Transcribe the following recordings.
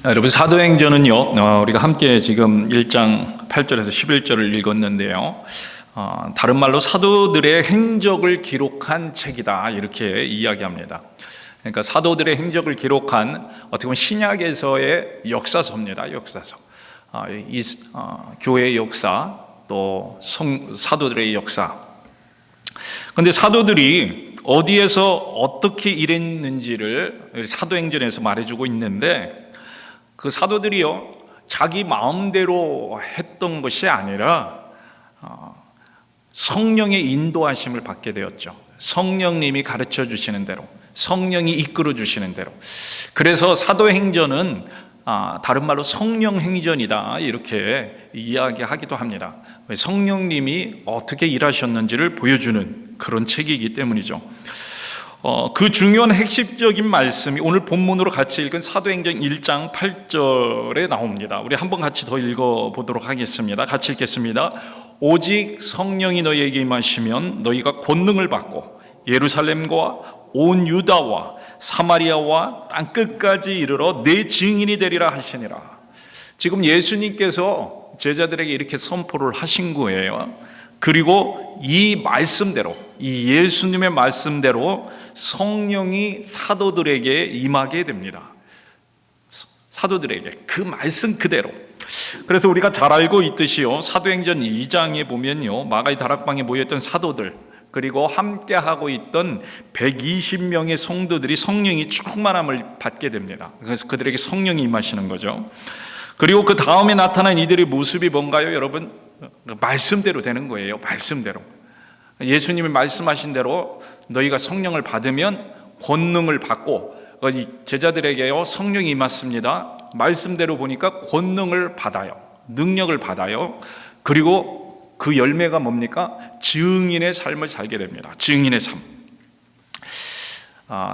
여러분, 사도행전은요, 우리가 함께 지금 1장 8절에서 11절을 읽었는데요, 다른 말로 사도들의 행적을 기록한 책이다, 이렇게 이야기합니다. 그러니까 사도들의 행적을 기록한 어떻게 보면 신약에서의 역사서입니다. 역사서. 교회의 역사, 또 사도들의 역사. 그런데 사도들이 어디에서 어떻게 일했는지를 사도행전에서 말해주고 있는데, 그 사도들이요, 자기 마음대로 했던 것이 아니라 성령의 인도하심을 받게 되었죠. 성령님이 가르쳐 주시는 대로, 성령이 이끌어 주시는 대로. 그래서 사도행전은 다른 말로 성령행전이다, 이렇게 이야기하기도 합니다. 성령님이 어떻게 일하셨는지를 보여주는 그런 책이기 때문이죠. 그 중요한 핵심적인 말씀이 오늘 본문으로 같이 읽은 사도행전 1장 8절에 나옵니다. 우리 한번 같이 더 읽어보도록 하겠습니다. 같이 읽겠습니다. 오직 성령이 너희에게 임하시면 너희가 권능을 받고 예루살렘과 온 유다와 사마리아와 땅끝까지 이르러 내 증인이 되리라 하시니라. 지금 예수님께서 제자들에게 이렇게 선포를 하신 거예요. 그리고 이 말씀대로, 이 예수님의 말씀대로 성령이 사도들에게 임하게 됩니다. 사도들에게 그 말씀 그대로. 그래서 우리가 잘 알고 있듯이요, 사도행전 2장에 보면요, 마가의 다락방에 모였던 사도들, 그리고 함께하고 있던 120명의 성도들이 성령이 충만함을 받게 됩니다. 그래서 그들에게 성령이 임하시는 거죠. 그리고 그 다음에 나타난 이들의 모습이 뭔가요, 여러분? 말씀대로 되는 거예요. 말씀대로. 예수님이 말씀하신 대로 너희가 성령을 받으면 권능을 받고, 제자들에게요, 성령이 임했습니다. 말씀대로 보니까 권능을 받아요. 능력을 받아요. 그리고 그 열매가 뭡니까? 증인의 삶을 살게 됩니다. 증인의 삶.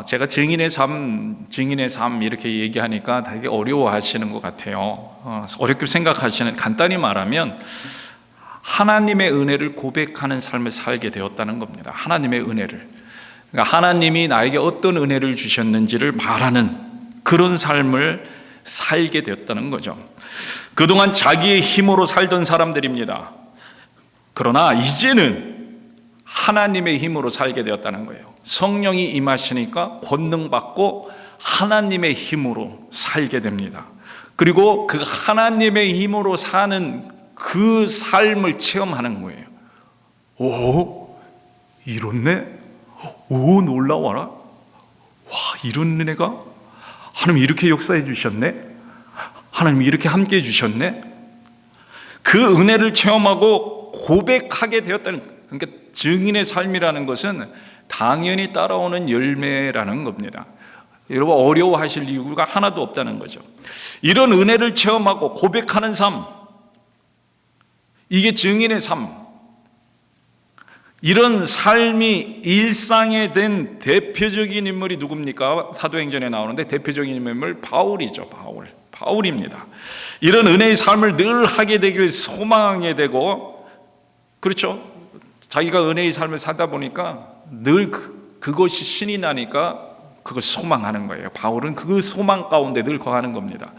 제가 증인의 삶 이렇게 얘기하니까 되게 어려워하시는 것 같아요. 어렵게 생각하시는, 간단히 말하면 하나님의 은혜를 고백하는 삶을 살게 되었다는 겁니다. 하나님의 은혜를. 그러니까 하나님이 나에게 어떤 은혜를 주셨는지를 말하는 그런 삶을 살게 되었다는 거죠. 그동안 자기의 힘으로 살던 사람들입니다. 그러나 이제는 하나님의 힘으로 살게 되었다는 거예요. 성령이 임하시니까 권능받고 하나님의 힘으로 살게 됩니다. 그리고 그 하나님의 힘으로 사는 그 삶을 체험하는 거예요. 오, 이렇네? 오, 놀라워라. 와, 이런 은혜가? 하나님 이렇게 역사해 주셨네? 하나님 이렇게 함께 해 주셨네? 그 은혜를 체험하고 고백하게 되었다는, 그러니까 증인의 삶이라는 것은 당연히 따라오는 열매라는 겁니다. 여러분, 어려워하실 이유가 하나도 없다는 거죠. 이런 은혜를 체험하고 고백하는 삶, 이게 증인의 삶. 이런 삶이 일상에 된 대표적인 인물이 누굽니까? 사도행전에 나오는데 대표적인 인물 바울이죠. 바울입니다. 이런 은혜의 삶을 늘 하게 되길 소망하게 되고, 그렇죠? 자기가 은혜의 삶을 살다 보니까 늘 그것이 신이 나니까 그걸 소망하는 거예요. 바울은 그 소망 가운데 늘 거하는 겁니다.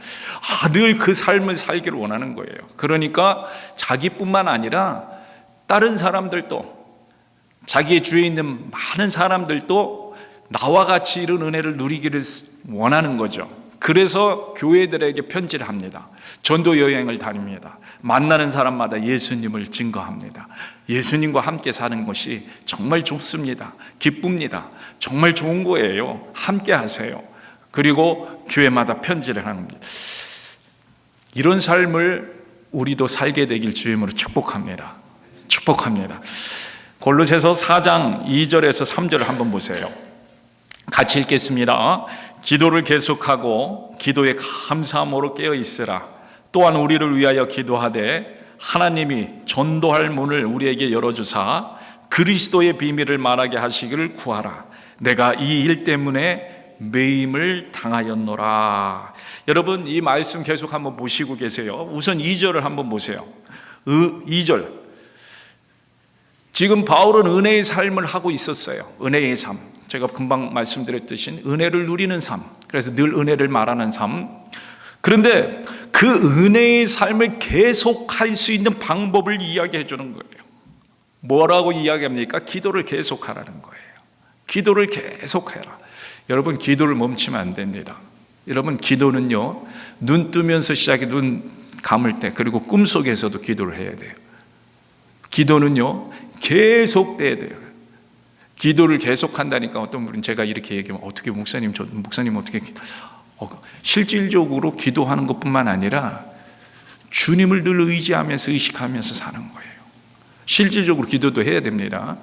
늘 그 삶을 살기를 원하는 거예요. 그러니까 자기뿐만 아니라 다른 사람들도, 자기의 주위에 있는 많은 사람들도 나와 같이 이런 은혜를 누리기를 원하는 거죠. 그래서 교회들에게 편지를 합니다. 전도 여행을 다닙니다. 만나는 사람마다 예수님을 증거합니다. 예수님과 함께 사는 것이 정말 좋습니다. 기쁩니다. 정말 좋은 거예요. 함께 하세요. 그리고 교회마다 편지를 하는 겁니다. 이런 삶을 우리도 살게 되길 주임으로 축복합니다. 축복합니다. 골로새서 4장 2절에서 3절을 한번 보세요. 같이 읽겠습니다. 기도를 계속하고 기도에 감사함으로 깨어 있으라. 또한 우리를 위하여 기도하되 하나님이 전도할 문을 우리에게 열어주사 그리스도의 비밀을 말하게 하시기를 구하라. 내가 이 일 때문에 매임을 당하였노라. 여러분, 이 말씀 계속 한번 보시고 계세요. 우선 2절을 한번 보세요. 2절. 지금 바울은 은혜의 삶을 하고 있었어요. 은혜의 삶. 제가 금방 말씀드렸듯이 은혜를 누리는 삶. 그래서 늘 은혜를 말하는 삶. 그런데 그 은혜의 삶을 계속할 수 있는 방법을 이야기해 주는 거예요. 뭐라고 이야기합니까? 기도를 계속하라는 거예요. 기도를 계속해라. 여러분, 기도를 멈추면 안 됩니다. 여러분, 기도는요, 눈 뜨면서 시작해 눈 감을 때, 그리고 꿈속에서도 기도를 해야 돼요. 기도는요, 계속돼야 돼요. 기도를 계속한다니까. 어떤 분은 제가 이렇게 얘기하면 어떻게 목사님 어떻게 실질적으로 기도하는 것뿐만 아니라 주님을 늘 의지하면서 의식하면서 사는 거예요. 실질적으로 기도도 해야 됩니다.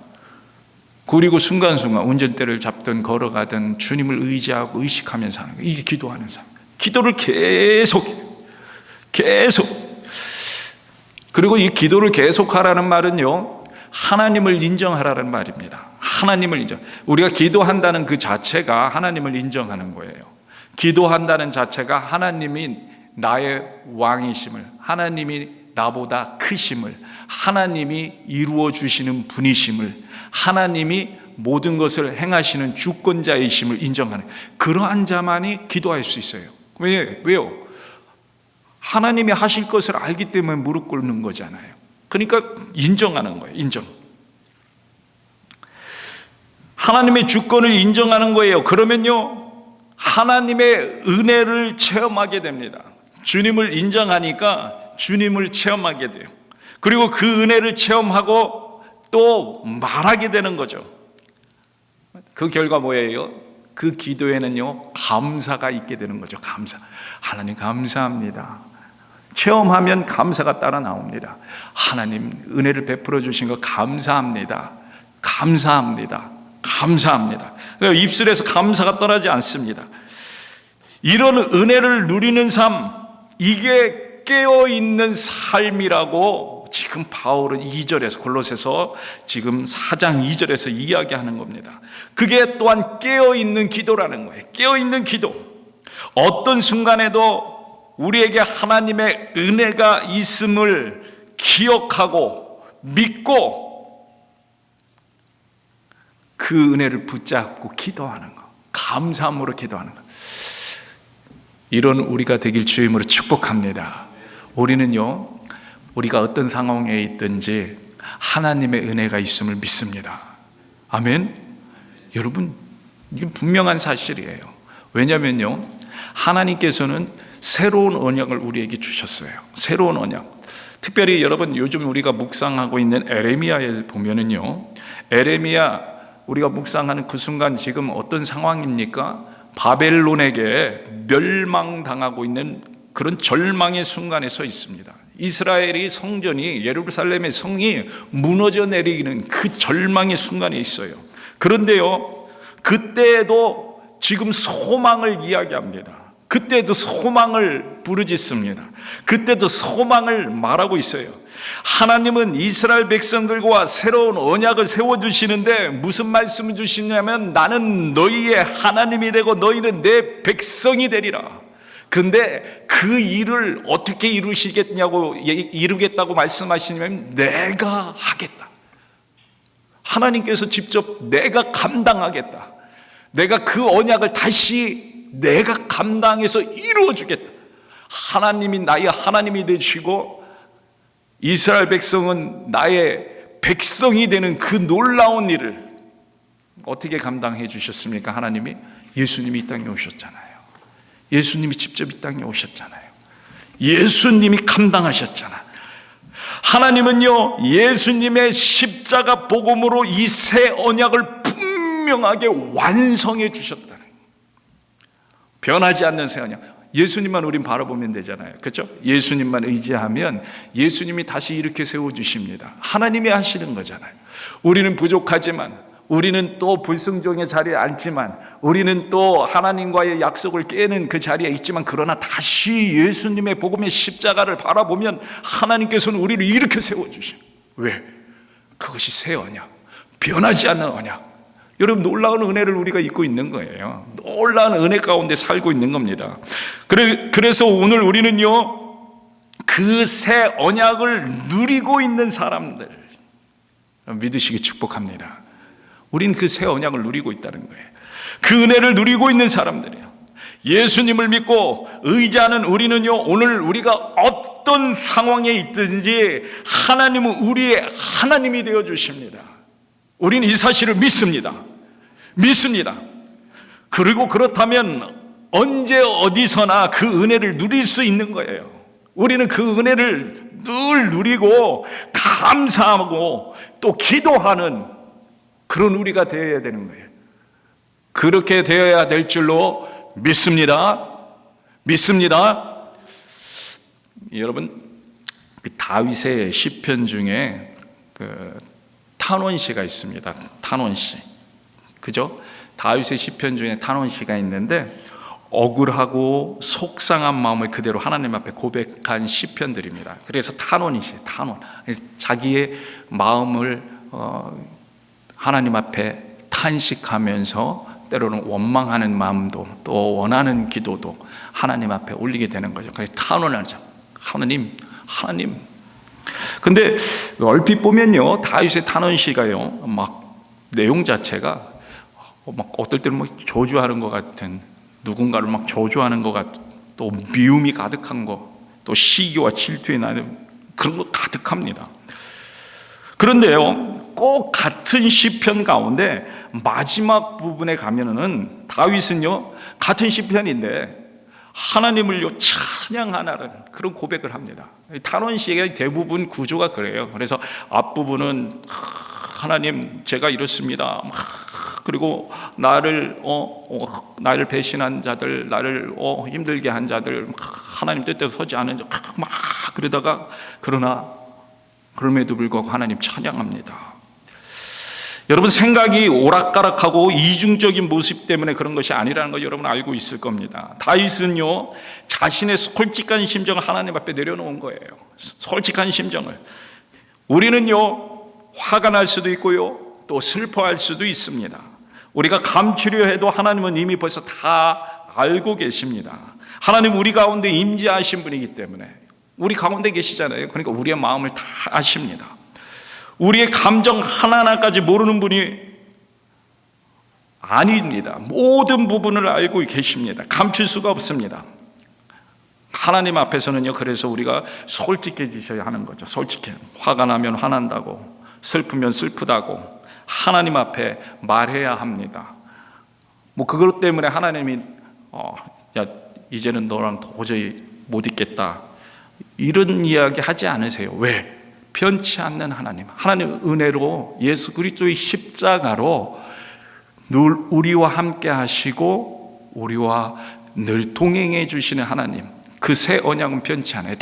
그리고 순간순간 운전대를 잡든 걸어가든 주님을 의지하고 의식하면서 사는 거예요. 이게 기도하는 삶. 기도를 계속. 그리고 이 기도를 계속하라는 말은요, 하나님을 인정하라는 말입니다. 하나님을 인정. 우리가 기도한다는 그 자체가 하나님을 인정하는 거예요. 기도한다는 자체가 하나님이 나의 왕이심을, 하나님이 나보다 크심을, 하나님이 이루어 주시는 분이심을, 하나님이 모든 것을 행하시는 주권자이심을 인정하는, 그러한 자만이 기도할 수 있어요. 왜요? 하나님이 하실 것을 알기 때문에 무릎 꿇는 거잖아요. 그러니까 인정하는 거예요. 인정. 하나님의 주권을 인정하는 거예요. 그러면요, 하나님의 은혜를 체험하게 됩니다. 주님을 인정하니까 주님을 체험하게 돼요. 그리고 그 은혜를 체험하고 또 말하게 되는 거죠. 그 결과 뭐예요? 그 기도에는요, 감사가 있게 되는 거죠. 감사. 하나님 감사합니다. 체험하면 감사가 따라 나옵니다. 하나님 은혜를 베풀어 주신 거 감사합니다. 감사합니다. 감사합니다. 그러니까 입술에서 감사가 떠나지 않습니다. 이런 은혜를 누리는 삶, 이게 깨어있는 삶이라고 지금 바울은 2절에서, 골로새서 지금 4장 2절에서 이야기하는 겁니다. 그게 또한 깨어있는 기도라는 거예요. 깨어있는 기도. 어떤 순간에도 우리에게 하나님의 은혜가 있음을 기억하고 믿고 그 은혜를 붙잡고 기도하는 것, 감사함으로 기도하는 것, 이런 우리가 되길 주임으로 축복합니다. 우리는요, 우리가 어떤 상황에 있든지 하나님의 은혜가 있음을 믿습니다. 아멘. 여러분, 이게 분명한 사실이에요. 왜냐하면요, 하나님께서는 새로운 언약을 우리에게 주셨어요. 새로운 언약. 특별히 여러분, 요즘 우리가 묵상하고 있는 에레미야에 보면은요, 에레미야 우리가 묵상하는 그 순간 지금 어떤 상황입니까? 바벨론에게 멸망당하고 있는 그런 절망의 순간에 서 있습니다. 이스라엘이 성전이, 예루살렘의 성이 무너져 내리는 그 절망의 순간에 있어요. 그런데요, 그때에도 지금 소망을 이야기합니다. 그때도 소망을 부르짖습니다. 그때도 소망을 말하고 있어요. 하나님은 이스라엘 백성들과 새로운 언약을 세워주시는데 무슨 말씀을 주시냐면, 나는 너희의 하나님이 되고 너희는 내 백성이 되리라. 그런데 그 일을 어떻게 이루겠다고 말씀하시냐면, 내가 하겠다. 하나님께서 직접 내가 감당하겠다. 내가 그 언약을 다시 내가 감당해서 이루어주겠다. 하나님이 나의 하나님이 되시고 이스라엘 백성은 나의 백성이 되는 그 놀라운 일을 어떻게 감당해 주셨습니까? 하나님이, 예수님이 이 땅에 오셨잖아요. 예수님이 직접 이 땅에 오셨잖아요. 예수님이 감당하셨잖아. 하나님은요, 예수님의 십자가 복음으로 이 새 언약을 분명하게 완성해 주셨다는, 변하지 않는 새 언약. 예수님만 우린 바라보면 되잖아요. 그렇죠? 예수님만 의지하면 예수님이 다시 이렇게 세워주십니다. 하나님이 하시는 거잖아요. 우리는 부족하지만, 우리는 또 불순종의 자리에 앉지만, 우리는 또 하나님과의 약속을 깨는 그 자리에 있지만, 그러나 다시 예수님의 복음의 십자가를 바라보면 하나님께서는 우리를 이렇게 세워주십니다. 왜? 그것이 새 언약, 변하지 않는 언약. 여러분, 놀라운 은혜를 우리가 입고 있는 거예요. 놀라운 은혜 가운데 살고 있는 겁니다. 그래서 오늘 우리는요, 그 새 언약을 누리고 있는 사람들, 믿으시기 축복합니다. 우리는 그 새 언약을 누리고 있다는 거예요. 그 은혜를 누리고 있는 사람들이에요. 예수님을 믿고 의지하는 우리는요, 오늘 우리가 어떤 상황에 있든지 하나님은 우리의 하나님이 되어 주십니다. 우리는 이 사실을 믿습니다. 그리고 그렇다면 언제 어디서나 그 은혜를 누릴 수 있는 거예요. 우리는 그 은혜를 늘 누리고 감사하고 또 기도하는 그런 우리가 되어야 되는 거예요. 그렇게 되어야 될 줄로 믿습니다. 여러분, 그 다윗의 시편 중에 그 탄원시가 있습니다. 탄원시. 그죠? 다윗의 시편 중에 탄원시가 있는데 억울하고 속상한 마음을 그대로 하나님 앞에 고백한 시편들입니다. 그래서 탄원이시에요. 탄원. 자기의 마음을 하나님 앞에 탄식하면서 때로는 원망하는 마음도 또 원하는 기도도 하나님 앞에 올리게 되는 거죠. 그래서 탄원을 하죠. 하나님. 근데 얼핏 보면요, 다윗의 탄원시가요, 막 내용 자체가 막 어떨 때는 막 저주하는 것 같은, 누군가를 막 저주하는 것 같은, 또 미움이 가득한 거, 또 시기와 질투에 나는 그런 거 가득합니다. 그런데요, 꼭 같은 시편 가운데 마지막 부분에 가면은 다윗은요, 같은 시편인데 하나님을요 찬양하라는 그런 고백을 합니다. 탄원시의 대부분 구조가 그래요. 그래서 앞부분은 하나님 제가 이렇습니다. 그리고 나를 배신한 자들, 나를 힘들게 한 자들, 하나님 뜻대로 서지 않은 자, 막 그러다가 그럼에도 불구하고 하나님 찬양합니다. 여러분, 생각이 오락가락하고 이중적인 모습 때문에 그런 것이 아니라는 거 여러분 알고 있을 겁니다. 다윗은요, 자신의 솔직한 심정을 하나님 앞에 내려놓은 거예요. 솔직한 심정을. 우리는요, 화가 날 수도 있고요, 또 슬퍼할 수도 있습니다. 우리가 감추려 해도 하나님은 이미 벌써 다 알고 계십니다. 하나님 우리 가운데 임재하신 분이기 때문에 우리 가운데 계시잖아요. 그러니까 우리의 마음을 다 아십니다. 우리의 감정 하나하나까지 모르는 분이 아닙니다. 모든 부분을 알고 계십니다. 감출 수가 없습니다. 하나님 앞에서는요, 그래서 우리가 솔직해지셔야 하는 거죠. 솔직해. 화가 나면 화난다고, 슬프면 슬프다고 하나님 앞에 말해야 합니다. 그것 때문에 하나님이 야, 이제는 너랑 도저히 못 있겠다, 이런 이야기 하지 않으세요. 왜? 변치 않는 하나님, 하나님의 은혜로 예수 그리스도의 십자가로 늘 우리와 함께 하시고 우리와 늘 동행해 주시는 하나님, 그 새 언약은 변치 않아요.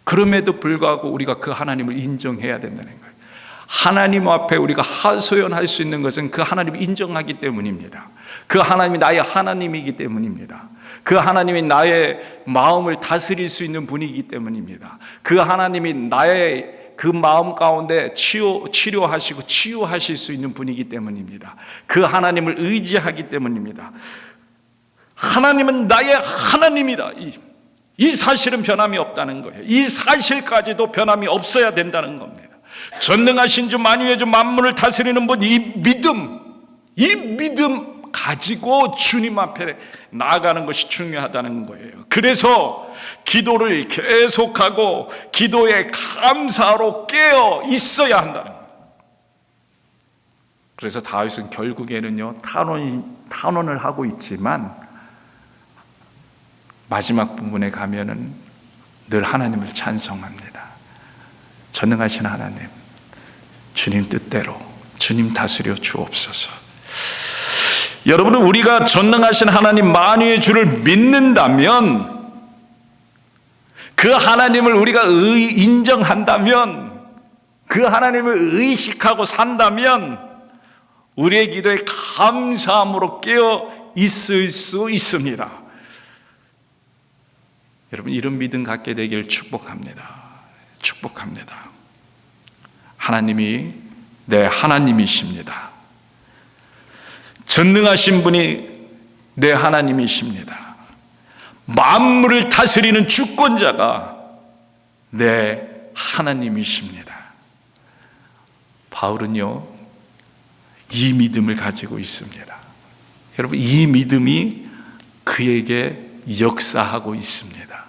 그럼에도 불구하고 우리가 그 하나님을 인정해야 된다는 거예요. 하나님 앞에 우리가 하소연할 수 있는 것은 그 하나님을 인정하기 때문입니다. 그 하나님이 나의 하나님이기 때문입니다. 그 하나님이 나의 마음을 다스릴 수 있는 분이기 때문입니다. 그 하나님이 나의 그 마음 가운데 치료하시고 치유하실 수 있는 분이기 때문입니다. 그 하나님을 의지하기 때문입니다. 하나님은 나의 하나님이다. 이 사실은 변함이 없다는 거예요. 이 사실까지도 변함이 없어야 된다는 겁니다. 전능하신 주, 만유의 주, 만물을 다스리는 분, 이 믿음 가지고 주님 앞에 나아가는 것이 중요하다는 거예요. 그래서 기도를 계속하고 기도에 감사로 깨어 있어야 한다는 거예요. 그래서 다윗은 결국에는요, 탄원을 하고 있지만 마지막 부분에 가면은 늘 하나님을 찬송합니다. 전능하신 하나님, 주님 뜻대로 주님 다스려 주옵소서. 여러분은 우리가 전능하신 하나님 만유의 주를 믿는다면, 그 하나님을 우리가 인정한다면, 그 하나님을 의식하고 산다면 우리의 기도에 감사함으로 깨어 있을 수 있습니다. 여러분, 이런 믿음 갖게 되기를 축복합니다. 하나님이 내 하나님이십니다. 전능하신 분이 내 하나님이십니다. 만물을 다스리는 주권자가 내 하나님이십니다. 바울은요, 이 믿음을 가지고 있습니다. 여러분, 이 믿음이 그에게 역사하고 있습니다.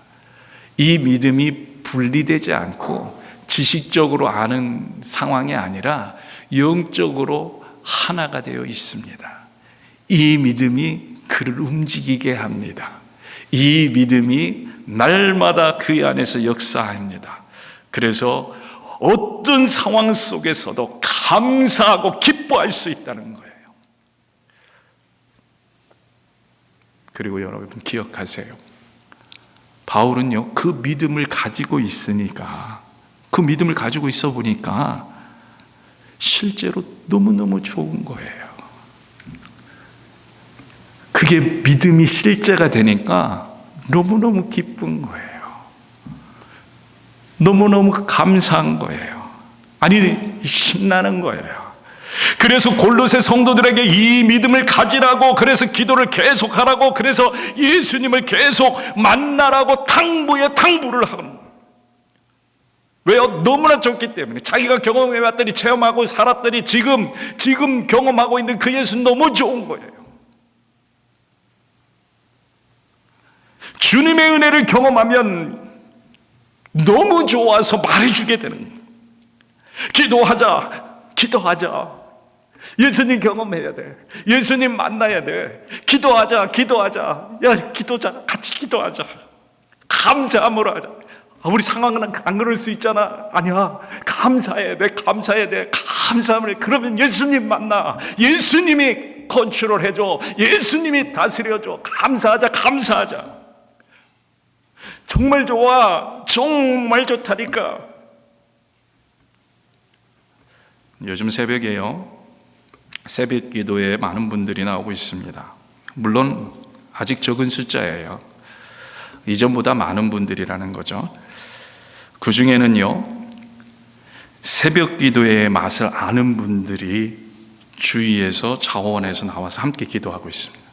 이 믿음이 분리되지 않고 지식적으로 아는 상황이 아니라 영적으로 하나가 되어 있습니다. 이 믿음이 그를 움직이게 합니다. 이 믿음이 날마다 그 안에서 역사합니다. 그래서 어떤 상황 속에서도 감사하고 기뻐할 수 있다는 거예요. 그리고 여러분 기억하세요. 바울은요, 그 믿음을 가지고 있으니까, 그 믿음을 가지고 있어 보니까 실제로 너무너무 좋은 거예요. 그게 믿음이 실제가 되니까 너무너무 기쁜 거예요. 너무너무 감사한 거예요. 아니, 신나는 거예요. 그래서 골로새 성도들에게 이 믿음을 가지라고, 그래서 기도를 계속하라고, 그래서 예수님을 계속 만나라고 당부에 당부를 하는 거예요. 왜요? 너무나 좋기 때문에. 자기가 경험해봤더니, 체험하고 살았더니 지금 경험하고 있는 그 예수는 너무 좋은 거예요. 주님의 은혜를 경험하면 너무 좋아서 말해주게 되는 거예요. 기도하자. 예수님 경험해야 돼. 예수님 만나야 돼. 기도하자. 야, 같이 기도하자. 감사함으로 하자. 우리 상황은 안 그럴 수 있잖아. 아니야. 감사해야 돼. 감사함을 해. 그러면 예수님 만나. 예수님이 컨트롤 해줘. 예수님이 다스려줘. 감사하자. 정말 좋아. 정말 좋다니까. 요즘 새벽에요, 새벽 기도에 많은 분들이 나오고 있습니다. 물론 아직 적은 숫자예요. 이전보다 많은 분들이라는 거죠. 그 중에는요, 새벽 기도의 맛을 아는 분들이 주위에서 자원에서 나와서 함께 기도하고 있습니다.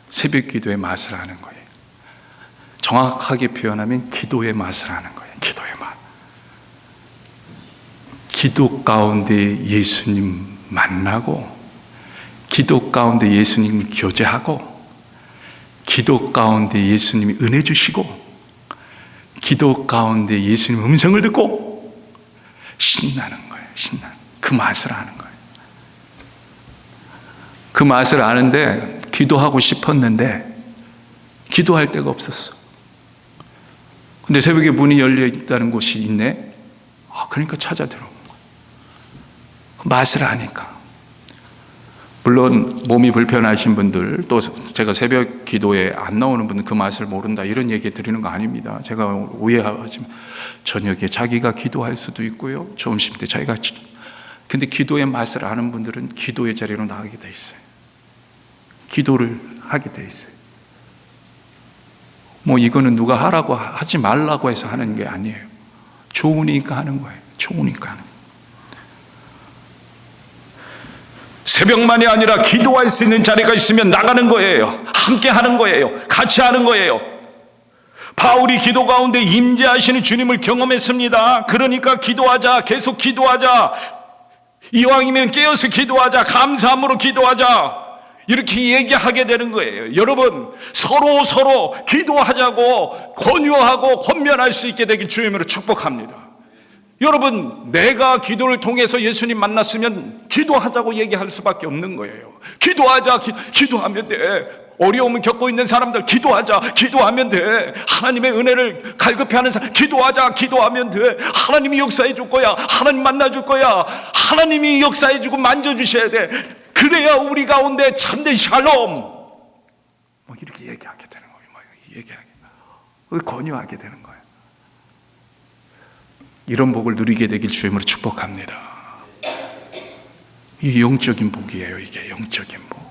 새벽 기도의 맛을 아는 거예요. 정확하게 표현하면 기도의 맛을 아는 거예요. 기도의 맛. 기도 가운데 예수님 만나고, 기도 가운데 예수님 교제하고, 기도 가운데 예수님이 은혜 주시고, 기도 가운데 예수님 음성을 듣고 신나는 거예요. 그 맛을 아는 거예요. 그 맛을 아는데 기도하고 싶었는데 기도할 데가 없었어. 근데 새벽에 문이 열려 있다는 곳이 있네. 그러니까 찾아 들어온 거예요. 그 맛을 아니까. 물론 몸이 불편하신 분들, 또 제가 새벽 기도에 안 나오는 분은 그 맛을 모른다, 이런 얘기 드리는 거 아닙니다. 제가 오해하지만 저녁에 자기가 기도할 수도 있고요, 점심 때 자기가. 근데 기도의 맛을 아는 분들은 기도의 자리로 나가게 돼 있어요. 기도를 하게 돼 있어요. 뭐 이거는 누가 하라고 하지 말라고 해서 하는 게 아니에요. 좋으니까 하는 거예요. 좋으니까 하는 거예요. 새벽만이 아니라 기도할 수 있는 자리가 있으면 나가는 거예요. 함께 하는 거예요. 같이 하는 거예요. 바울이 기도 가운데 임재하시는 주님을 경험했습니다. 그러니까 기도하자. 계속 기도하자. 이왕이면 깨어서 기도하자. 감사함으로 기도하자. 이렇게 얘기하게 되는 거예요. 여러분, 서로 기도하자고 권유하고 권면할 수 있게 되길 주님으로 축복합니다. 여러분, 내가 기도를 통해서 예수님 만났으면 기도하자고 얘기할 수밖에 없는 거예요. 기도하자. 기도하면 돼. 어려움을 겪고 있는 사람들 기도하면 돼. 하나님의 은혜를 갈급해하는 사람 기도하면 돼. 하나님이 역사해 줄 거야. 하나님 만나 줄 거야. 하나님이 역사해 주고 만져 주셔야 돼. 그래야 우리 가운데 참된 샬롬. 뭐 이렇게 얘기하게 되는 거예요. 권유하게 되는 거예요. 이런 복을 누리게 되길 주님으로 축복합니다. 이 영적인 복이에요. 이게 영적인 복.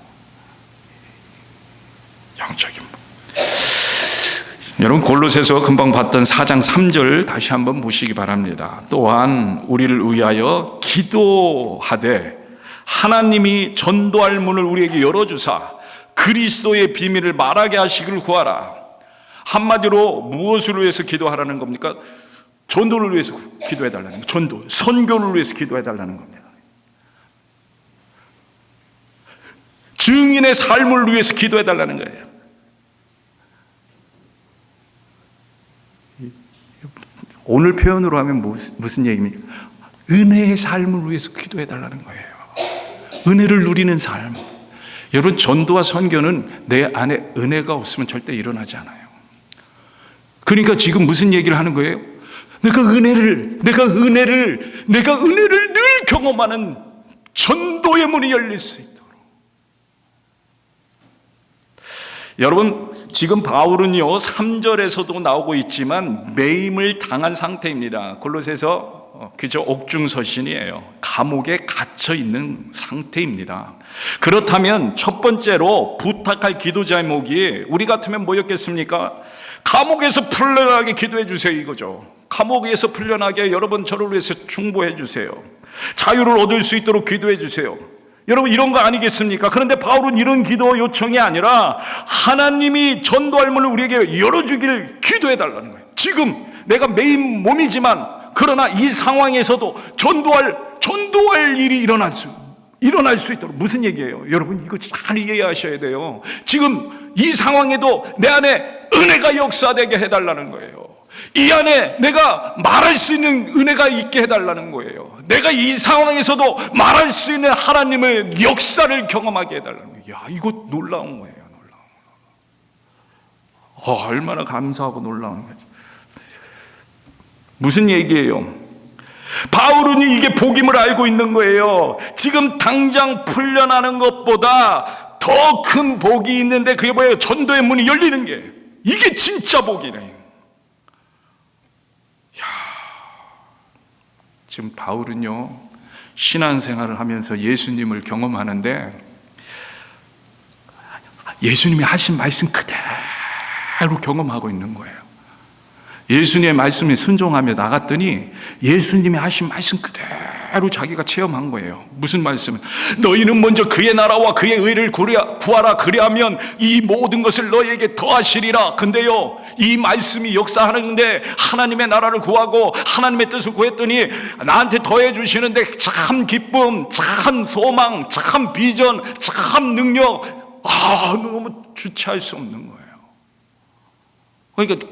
여러분, 골로새서 금방 봤던 4장 3절 다시 한번 보시기 바랍니다. 또한 우리를 위하여 기도하되 하나님이 전도할 문을 우리에게 열어주사 그리스도의 비밀을 말하게 하시기를 구하라. 한마디로 무엇을 위해서 기도하라는 겁니까? 전도를 위해서 기도해달라는 거예요. 선교를 위해서 기도해달라는 겁니다. 증인의 삶을 위해서 기도해 달라는 거예요. 오늘 표현으로 하면 무슨 얘기입니까? 은혜의 삶을 위해서 기도해 달라는 거예요. 은혜를 누리는 삶. 여러분, 전도와 선교는 내 안에 은혜가 없으면 절대 일어나지 않아요. 그러니까 지금 무슨 얘기를 하는 거예요? 내가 은혜를 늘 경험하는 전도의 문이 열릴 수 있도록. 여러분, 지금 바울은요 3절에서도 나오고 있지만 매임을 당한 상태입니다. 골로새서 그저 옥중서신이에요. 감옥에 갇혀 있는 상태입니다. 그렇다면 첫 번째로 부탁할 기도 제목이 우리 같으면 뭐였겠습니까? 감옥에서 풀려나게 기도해 주세요, 이거죠. 감옥에서 풀려나게 여러분 저를 위해서 중보해 주세요. 자유를 얻을 수 있도록 기도해 주세요. 여러분, 이런 거 아니겠습니까? 그런데 바울은 이런 기도 요청이 아니라 하나님이 전도할 문을 우리에게 열어주기를 기도해 달라는 거예요. 지금 내가 매인 몸이지만 그러나 이 상황에서도 전도할 일이 일어날 수 있도록. 무슨 얘기예요? 여러분, 이거 잘 이해하셔야 돼요. 지금 이 상황에도 내 안에 은혜가 역사되게 해달라는 거예요. 이 안에 내가 말할 수 있는 은혜가 있게 해달라는 거예요. 내가 이 상황에서도 말할 수 있는 하나님의 역사를 경험하게 해달라는 거예요. 야, 이거 놀라운 거예요. 얼마나 감사하고 놀라운 거죠. 무슨 얘기예요? 바울은 이게 복임을 알고 있는 거예요. 지금 당장 풀려나는 것보다 더 큰 복이 있는데 그게 뭐예요? 전도의 문이 열리는 게. 이게 진짜 복이네. 지금 바울은요 신앙생활을 하면서 예수님을 경험하는데 예수님이 하신 말씀 그대로 경험하고 있는 거예요. 예수님의 말씀에 순종하며 나갔더니 예수님이 하신 말씀 그대로 자기가 체험한 거예요. 무슨 말씀? 너희는 먼저 그의 나라와 그의 의를 구하라. 그리하면 이 모든 것을 너희에게 더하시리라. 근데요, 이 말씀이 역사하는데 하나님의 나라를 구하고 하나님의 뜻을 구했더니 나한테 더해 주시는데 참 기쁨, 참 소망, 참 비전, 참 능력, 너무 주체할 수 없는 거예요. 그러니까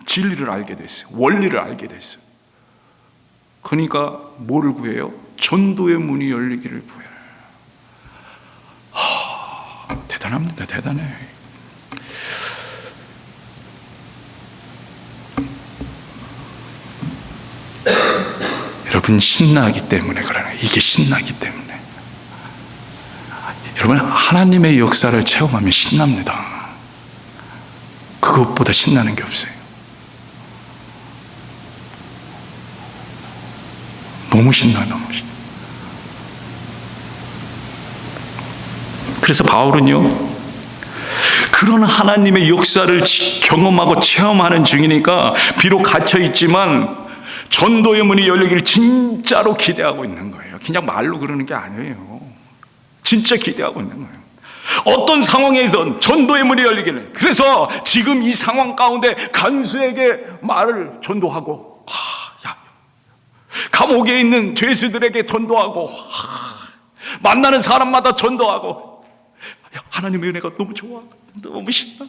진리를 알게 됐어요. 원리를 알게 됐어요. 그러니까 뭐를 구해요? 전도의 문이 열리기를 구해요. 대단합니다. 대단해. 여러분, 신나기 때문에 그러나 이게 신나기 때문에. 여러분, 하나님의 역사를 체험하면 신납니다. 그것보다 신나는 게 없어요. 너무 신나요. 너무 신나. 그래서 바울은요 그런 하나님의 역사를 경험하고 체험하는 중이니까 비록 갇혀있지만 전도의 문이 열리기를 진짜로 기대하고 있는 거예요. 그냥 말로 그러는 게 아니에요. 진짜 기대하고 있는 거예요. 어떤 상황에선 전도의 문이 열리기를. 그래서 지금 이 상황 가운데 간수에게 말을 전도하고 감옥에 있는 죄수들에게 전도하고 만나는 사람마다 전도하고 하나님의 은혜가 너무 좋아. 너무 신나.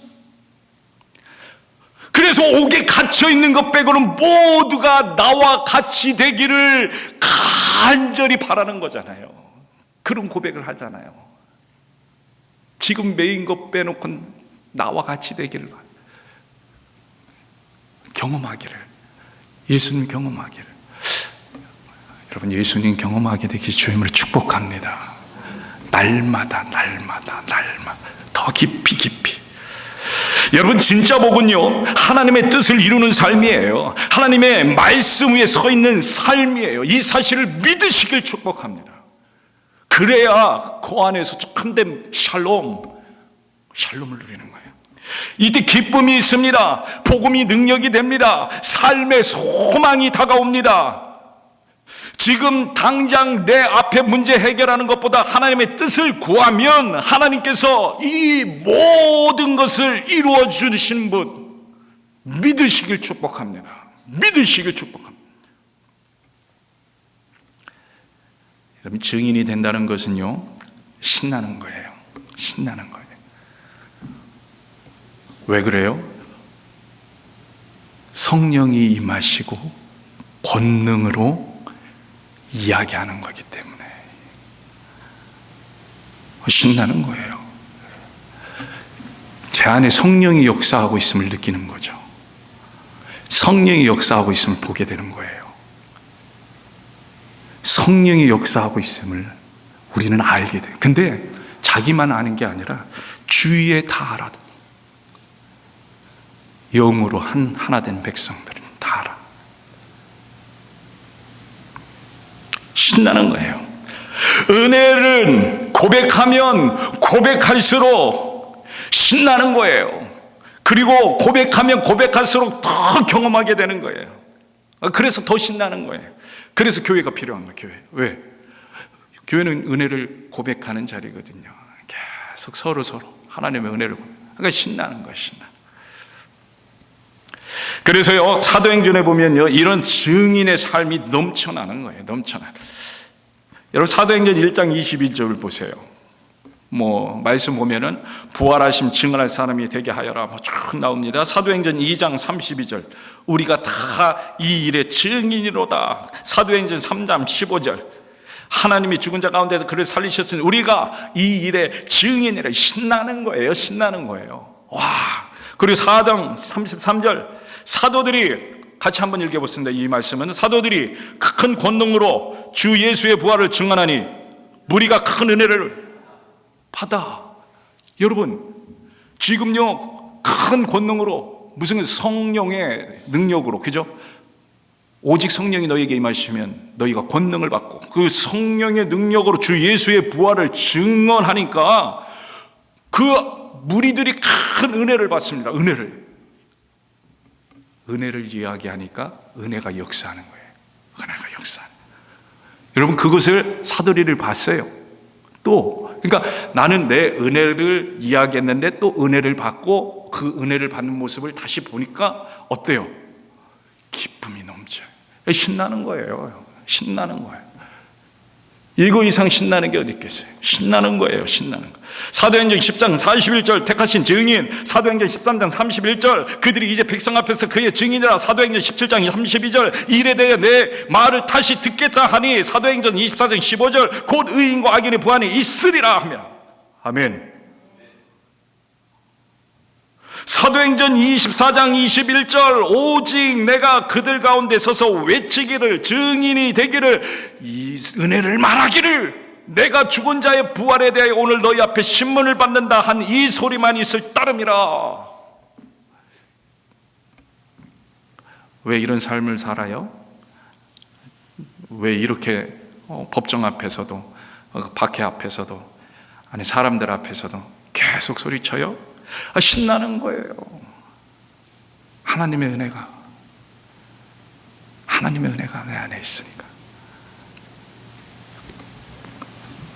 그래서 옥에 갇혀있는 것 빼고는 모두가 나와 같이 되기를 간절히 바라는 거잖아요. 그런 고백을 하잖아요. 지금 매인 것 빼놓고 나와 같이 되기를, 경험하기를, 예수님 경험하기를. 여러분, 예수님 경험하게 되기 주님을 축복합니다. 날마다 더 깊이. 여러분, 진짜 복은요 하나님의 뜻을 이루는 삶이에요. 하나님의 말씀 위에 서 있는 삶이에요. 이 사실을 믿으시길 축복합니다. 그래야 그 안에서 참된 샬롬을 누리는 거예요. 이때 기쁨이 있습니다. 복음이 능력이 됩니다. 삶의 소망이 다가옵니다. 지금 당장 내 앞에 문제 해결하는 것보다 하나님의 뜻을 구하면 하나님께서 이 모든 것을 이루어 주시는 분 믿으시길 축복합니다. 믿으시길 축복합니다. 여러분, 증인이 된다는 것은요 신나는 거예요. 신나는 거예요. 왜 그래요? 성령이 임하시고 권능으로 이야기하는 거기 때문에 신나는 거예요. 제 안에 성령이 역사하고 있음을 느끼는 거죠. 성령이 역사하고 있음을 보게 되는 거예요. 성령이 역사하고 있음을 우리는 알게 돼요. 근데 자기만 아는 게 아니라 주위에 다 알아. 영으로 하나 된 백성들은 다 알아. 신나는 거예요. 은혜를 고백하면 고백할수록 신나는 거예요. 그리고 고백하면 고백할수록 더 경험하게 되는 거예요. 그래서 더 신나는 거예요. 그래서 교회가 필요한 거예요. 교회. 왜? 교회는 은혜를 고백하는 자리거든요. 계속 서로 하나님의 은혜를 그러니까 신나는 거예요. 신나. 그래서요, 사도행전에 보면요, 이런 증인의 삶이 넘쳐나는 거예요. 넘쳐나. 여러분, 사도행전 1장 22절을 보세요. 말씀 보면은 부활하심 증언할 사람이 되게 하여라. 쭉 나옵니다. 사도행전 2장 32절. 우리가 다 이 일의 증인이로다. 사도행전 3장 15절. 하나님이 죽은 자 가운데서 그를 살리셨으니 우리가 이 일의 증인이라. 신나는 거예요. 신나는 거예요. 와. 그리고 4장 33절. 사도들이 같이 한번 읽어보겠습니다. 이 말씀은 사도들이 큰 권능으로 주 예수의 부활을 증언하니 무리가 큰 은혜를 받아. 여러분, 지금요 큰 권능으로 무슨 성령의 능력으로, 그죠? 오직 성령이 너에게 임하시면 너희가 권능을 받고 그 성령의 능력으로 주 예수의 부활을 증언하니까 그 무리들이 큰 은혜를 받습니다. 은혜를 이야기하니까 은혜가 역사하는 거예요. 은혜가 역사하는 거예요. 여러분, 그것을 사도들이 봤어요. 또 그러니까 나는 내 은혜를 이야기했는데 또 은혜를 받고 그 은혜를 받는 모습을 다시 보니까 어때요? 기쁨이 넘쳐요. 신나는 거예요. 신나는 거예요. 이거 이상 신나는 게 어디 있겠어요? 신나는 거예요. 신나는 거. 사도행전 10장 41절 택하신 증인. 사도행전 13장 31절 그들이 이제 백성 앞에서 그의 증인이라. 사도행전 17장 32절 일에 대해 내 말을 다시 듣겠다 하니. 사도행전 24장 15절 곧 의인과 악인의 부활이 있으리라 하며. 아멘. 사도행전 24장 21절 오직 내가 그들 가운데 서서 외치기를 증인이 되기를 이 은혜를 말하기를 내가 죽은 자의 부활에 대해 오늘 너희 앞에 신문을 받는다 한 이 소리만 있을 따름이라. 왜 이런 삶을 살아요? 왜 이렇게 법정 앞에서도 박해 앞에서도 아니 사람들 앞에서도 계속 소리쳐요? 신나는 거예요. 하나님의 은혜가 내 안에 있으니까.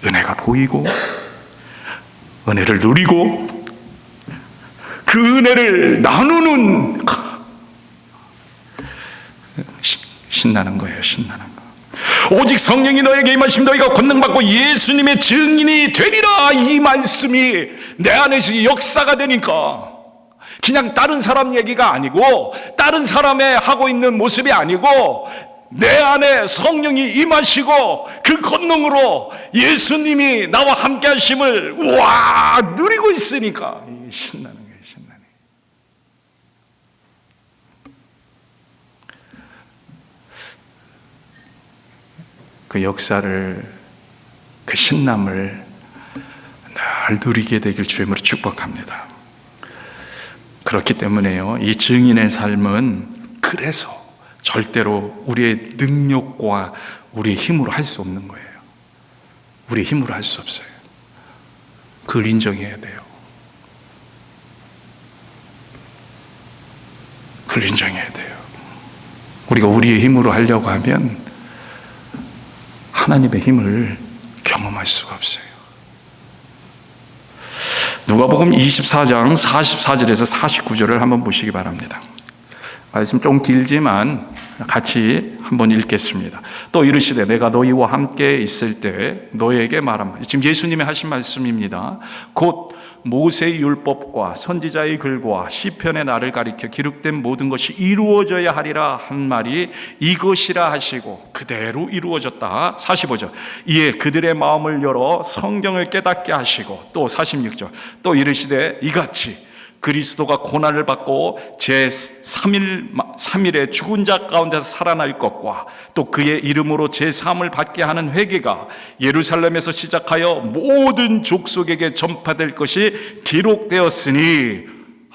은혜가 보이고 은혜를 누리고 그 은혜를 나누는 신나는 거예요. 신나는 거. 오직 성령이 너에게 임하시면 너희가 권능받고 예수님의 증인이 되리라. 이 말씀이 내 안에서 역사가 되니까 그냥 다른 사람 얘기가 아니고 다른 사람의 하고 있는 모습이 아니고 내 안에 성령이 임하시고 그 권능으로 예수님이 나와 함께 하심을 누리고 있으니까 신나는 거예요. 신나는 거예요. 그 역사를, 그 신남을 늘 누리게 되길 주임으로 축복합니다. 그렇기 때문에요, 이 증인의 삶은 그래서 절대로 우리의 능력과 우리의 힘으로 할 수 없는 거예요. 우리의 힘으로 할 수 없어요. 그걸 인정해야 돼요. 그걸 인정해야 돼요. 우리가 우리의 힘으로 하려고 하면 하나님의 힘을 경험할 수가 없어요. 누가복음 24장 44절에서 49절을 한번 보시기 바랍니다. 말씀 좀 길지만 같이 한번 읽겠습니다. 또 이르시되 내가 너희와 함께 있을 때 너희에게 말함. 지금 예수님이 하신 말씀입니다. 곧 모세의 율법과 선지자의 글과 시편의 나를 가리켜 기록된 모든 것이 이루어져야 하리라 한 말이 이것이라 하시고 그대로 이루어졌다. 45절 이에 그들의 마음을 열어 성경을 깨닫게 하시고, 또 46절 또 이르시되 이같이 그리스도가 고난을 받고 제3일에 죽은 자 가운데서 살아날 것과 또 그의 이름으로 제3을 받게 하는 회개가 예루살렘에서 시작하여 모든 족속에게 전파될 것이 기록되었으니.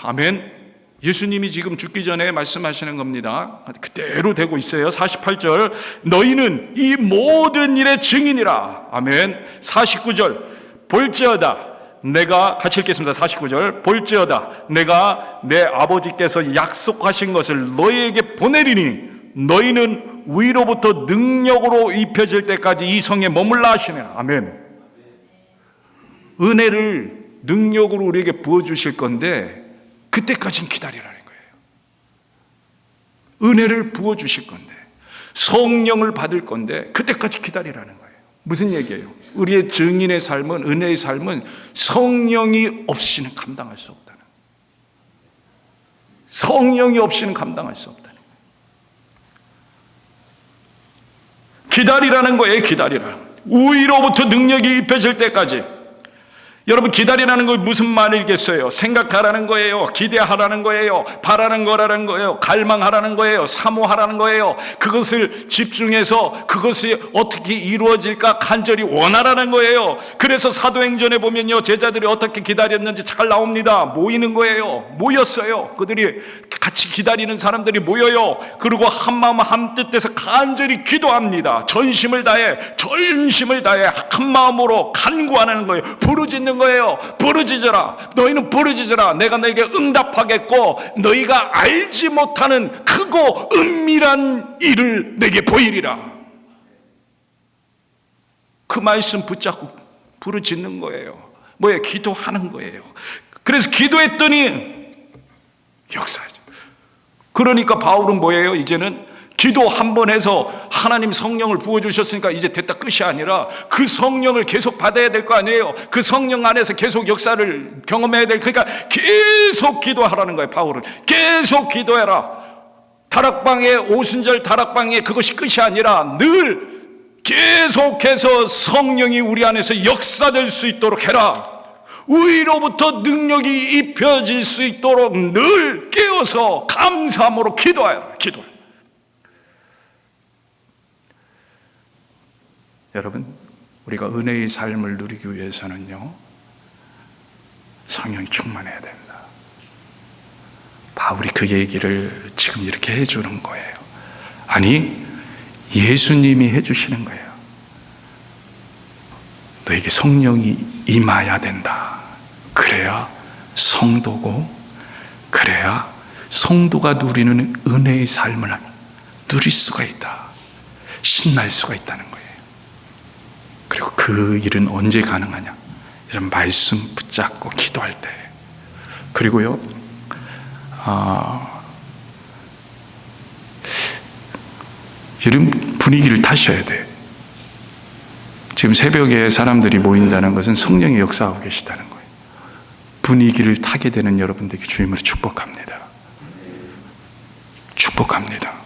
아멘. 예수님이 지금 죽기 전에 말씀하시는 겁니다. 그대로 되고 있어요. 48절 너희는 이 모든 일의 증인이라. 아멘. 49절 볼지어다 내가, 같이 읽겠습니다. 49절 볼지어다 내가 내 아버지께서 약속하신 것을 너희에게 보내리니 너희는 위로부터 능력으로 입혀질 때까지 이 성에 머물라 하시네. 아멘. 은혜를 능력으로 우리에게 부어주실 건데 그때까지는 기다리라는 거예요. 은혜를 부어주실 건데 성령을 받을 건데 그때까지 기다리라는 거예요. 무슨 얘기예요? 우리의 증인의 삶은, 은혜의 삶은 성령이 없이는 감당할 수 없다는 거예요. 성령이 없이는 감당할 수 없다는 거예요. 기다리라는 거예요. 기다리라. 위로부터 능력이 입혀질 때까지. 여러분, 기다리라는 거 무슨 말이겠어요? 생각하라는 거예요. 기대하라는 거예요. 바라는 거라는 거예요. 갈망하라는 거예요. 사모하라는 거예요. 그것을 집중해서 그것이 어떻게 이루어질까 간절히 원하라는 거예요. 그래서 사도행전에 보면요, 제자들이 어떻게 기다렸는지 잘 나옵니다. 모이는 거예요. 모였어요. 그들이 같이 기다리는 사람들이 모여요. 그리고 한 마음 한 뜻에서 간절히 기도합니다. 전심을 다해 한 마음으로 간구하는 거예요. 부르짖는 거예요. 부르짖어라. 너희는 부르짖어라. 내가 너에게 응답하겠고 너희가 알지 못하는 크고 은밀한 일을 내게 보이리라. 그 말씀 붙잡고 부르짖는 거예요. 뭐예요? 기도하는 거예요. 그래서 기도했더니 역사하죠. 그러니까 바울은 뭐예요? 이제는 기도 한 번 해서 하나님 성령을 부어주셨으니까 이제 됐다 끝이 아니라 그 성령을 계속 받아야 될 거 아니에요. 그 성령 안에서 계속 역사를 경험해야 될, 그러니까 계속 기도하라는 거예요. 바울은 계속 기도해라. 다락방에, 오순절 다락방에 그것이 끝이 아니라 늘 계속해서 성령이 우리 안에서 역사될 수 있도록 해라. 위로부터 능력이 입혀질 수 있도록 늘 깨어서 감사함으로 기도해라. 기도해. 여러분, 우리가 은혜의 삶을 누리기 위해서는요, 성령이 충만해야 됩니다. 바울이 그 얘기를 지금 이렇게 해주는 거예요. 아니, 예수님이 해주시는 거예요. 너에게 성령이 임해야 된다. 그래야 성도고, 그래야 성도가 누리는 은혜의 삶을 누릴 수가 있다. 신날 수가 있다는 거예요. 그리고 그 일은 언제 가능하냐? 이런 말씀 붙잡고 기도할 때. 그리고요, 이런 분위기를 타셔야 돼. 지금 새벽에 사람들이 모인다는 것은 성령의 역사하고 계시다는 거예요. 분위기를 타게 되는 여러분들에게 주임으로 축복합니다. 축복합니다.